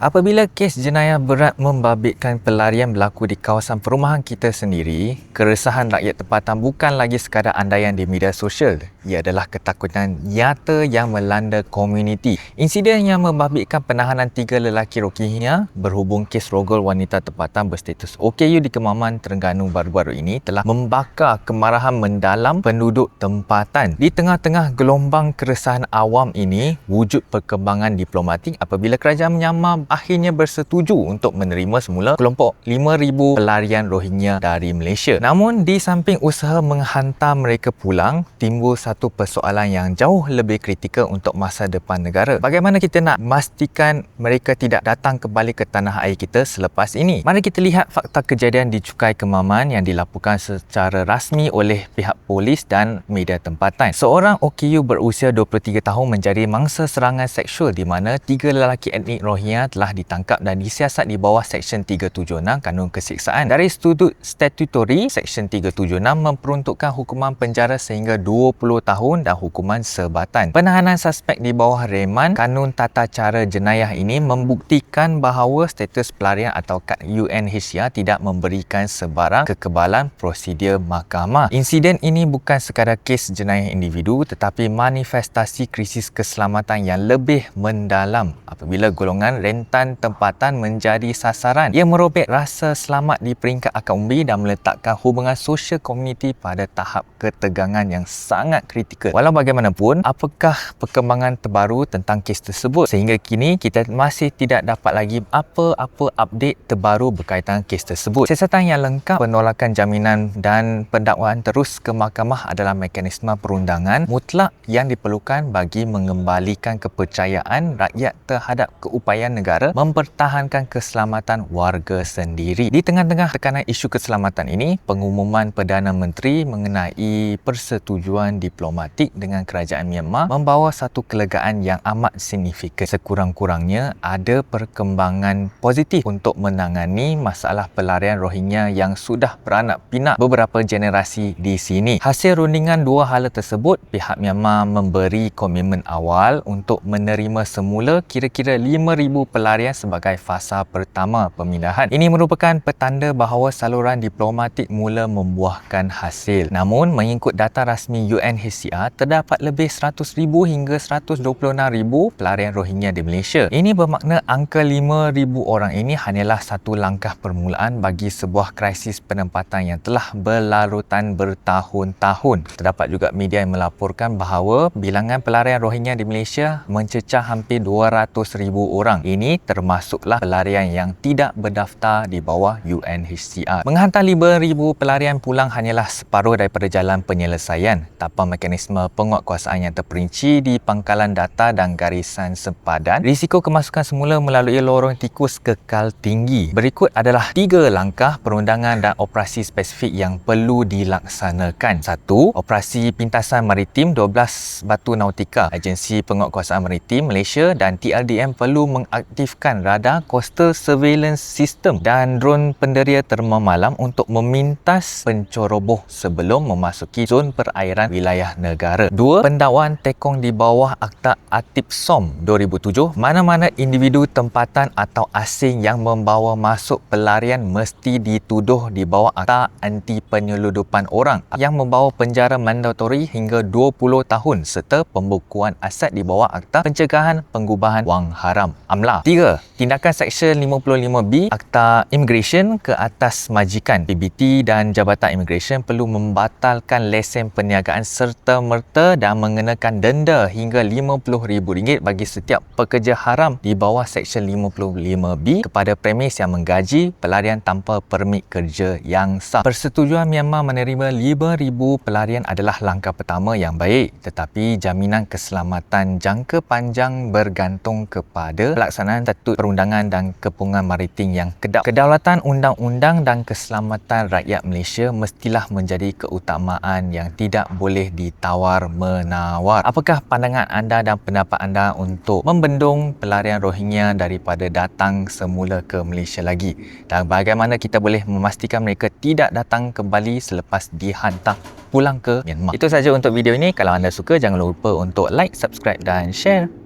Apabila kes jenayah berat membabitkan pelarian berlaku di kawasan perumahan kita sendiri, keresahan rakyat tempatan bukan lagi sekadar andaian di media sosial. Ia adalah ketakutan nyata yang melanda komuniti. Insiden yang membabitkan penahanan 3 lelaki Rohingya berhubung kes rogol wanita tempatan berstatus OKU di Kemaman, Terengganu baru-baru ini telah membakar kemarahan mendalam penduduk tempatan. Di tengah-tengah gelombang keresahan awam ini, wujud perkembangan diplomatik apabila kerajaan Myanmar akhirnya bersetuju untuk menerima semula kelompok 5,000 pelarian Rohingya dari Malaysia. Namun di samping usaha menghantar mereka pulang, timbul satu persoalan yang jauh lebih kritikal untuk masa depan negara. Bagaimana kita nak memastikan mereka tidak datang kembali ke tanah air kita selepas ini? Mari kita lihat fakta kejadian di Cukai Kemaman yang dilaporkan secara rasmi oleh pihak polis dan media tempatan. Seorang OKU berusia 23 tahun menjadi mangsa serangan seksual di mana 3 lelaki etnik Rohingya telah ditangkap dan disiasat di bawah Seksyen 376 Kanun Kesiksaan. Dari sudut statutori, Seksyen 376 memperuntukkan hukuman penjara sehingga 20 tahun dan hukuman sebatan. Penahanan suspek di bawah reman Kanun Tata Cara Jenayah ini membuktikan bahawa status pelarian atau kad UNHCR tidak memberikan sebarang kekebalan prosedur mahkamah. Insiden ini bukan sekadar kes jenayah individu tetapi manifestasi krisis keselamatan yang lebih mendalam apabila golongan rentan tempatan menjadi sasaran. Ia merobek rasa selamat di peringkat akar umbi dan meletakkan hubungan sosial komuniti pada tahap ketegangan yang sangat kritikal. Walau bagaimanapun, apakah perkembangan terbaru tentang kes tersebut? Sehingga kini kita masih tidak dapat lagi apa-apa update terbaru berkaitan kes tersebut. Siasatan yang lengkap, penolakan jaminan dan pendakwaan terus ke mahkamah adalah mekanisme perundangan mutlak yang diperlukan bagi mengembalikan kepercayaan rakyat terhadap keupayaan negara mempertahankan keselamatan warga sendiri. Di tengah-tengah tekanan isu keselamatan ini, pengumuman Perdana Menteri mengenai persetujuan diplomatik dengan kerajaan Myanmar membawa satu kelegaan yang amat signifikan. Sekurang-kurangnya ada perkembangan positif untuk menangani masalah pelarian Rohingya yang sudah beranak pinak beberapa generasi di sini. Hasil rundingan dua hala tersebut, pihak Myanmar memberi komitmen awal untuk menerima semula kira-kira 5,000 pelarian sebagai fasa pertama pemindahan. Ini merupakan petanda bahawa saluran diplomatik mula membuahkan hasil. Namun, mengikut data rasmi UNHCR, terdapat lebih 100,000 hingga 126,000 pelarian Rohingya di Malaysia. Ini bermakna angka 5,000 orang ini hanyalah satu langkah permulaan bagi sebuah krisis penempatan yang telah berlarutan bertahun-tahun. Terdapat juga media yang melaporkan bahawa bilangan pelarian Rohingya di Malaysia mencecah hampir 200,000 orang. Ini termasuklah pelarian yang tidak berdaftar di bawah UNHCR. Menghantar 5,000 pelarian pulang hanyalah separuh daripada jalan penyelesaian tanpa mekanisme penguatkuasaan yang terperinci di pangkalan data dan garisan sempadan. Risiko kemasukan semula melalui lorong tikus kekal tinggi. Berikut adalah 3 langkah perundangan dan operasi spesifik yang perlu dilaksanakan. 1. Operasi Pintasan Maritim 12 Batu Nautika. Agensi Penguatkuasaan Maritim Malaysia dan TLDM perlu mengaktifkan radar coastal surveillance system dan drone penderia terma malam untuk memintas pencoroboh sebelum memasuki zon perairan wilayah negara. 2. Pendakwaan tekong di bawah Akta Atip SOM 2007. Mana-mana individu tempatan atau asing yang membawa masuk pelarian mesti dituduh di bawah Akta Anti Penyeludupan Orang yang membawa penjara mandatori hingga 20 tahun serta pembukuan aset di bawah Akta Pencegahan Pengubahan Wang Haram (AMLA). 3. Tindakan Seksyen 55B Akta Immigration ke atas majikan. PBT dan Jabatan Immigration perlu membatalkan lesen perniagaan serta-merta dan mengenakan denda hingga RM50,000 bagi setiap pekerja haram di bawah Seksyen 55B kepada premis yang menggaji pelarian tanpa permit kerja yang sah. Persetujuan Myanmar menerima 5,000 pelarian adalah langkah pertama yang baik, tetapi jaminan keselamatan jangka panjang bergantung kepada pelaksanaan statut perundangan dan kepungan maritim yang kedap. Kedaulatan undang-undang dan keselamatan rakyat Malaysia mestilah menjadi keutamaan yang tidak boleh ditawar-menawar. Apakah pandangan anda dan pendapat anda untuk membendung pelarian Rohingya daripada datang semula ke Malaysia lagi? Dan bagaimana kita boleh memastikan mereka tidak datang kembali selepas dihantar pulang ke Myanmar? Itu saja untuk video ini. Kalau anda suka, jangan lupa untuk like, subscribe dan share.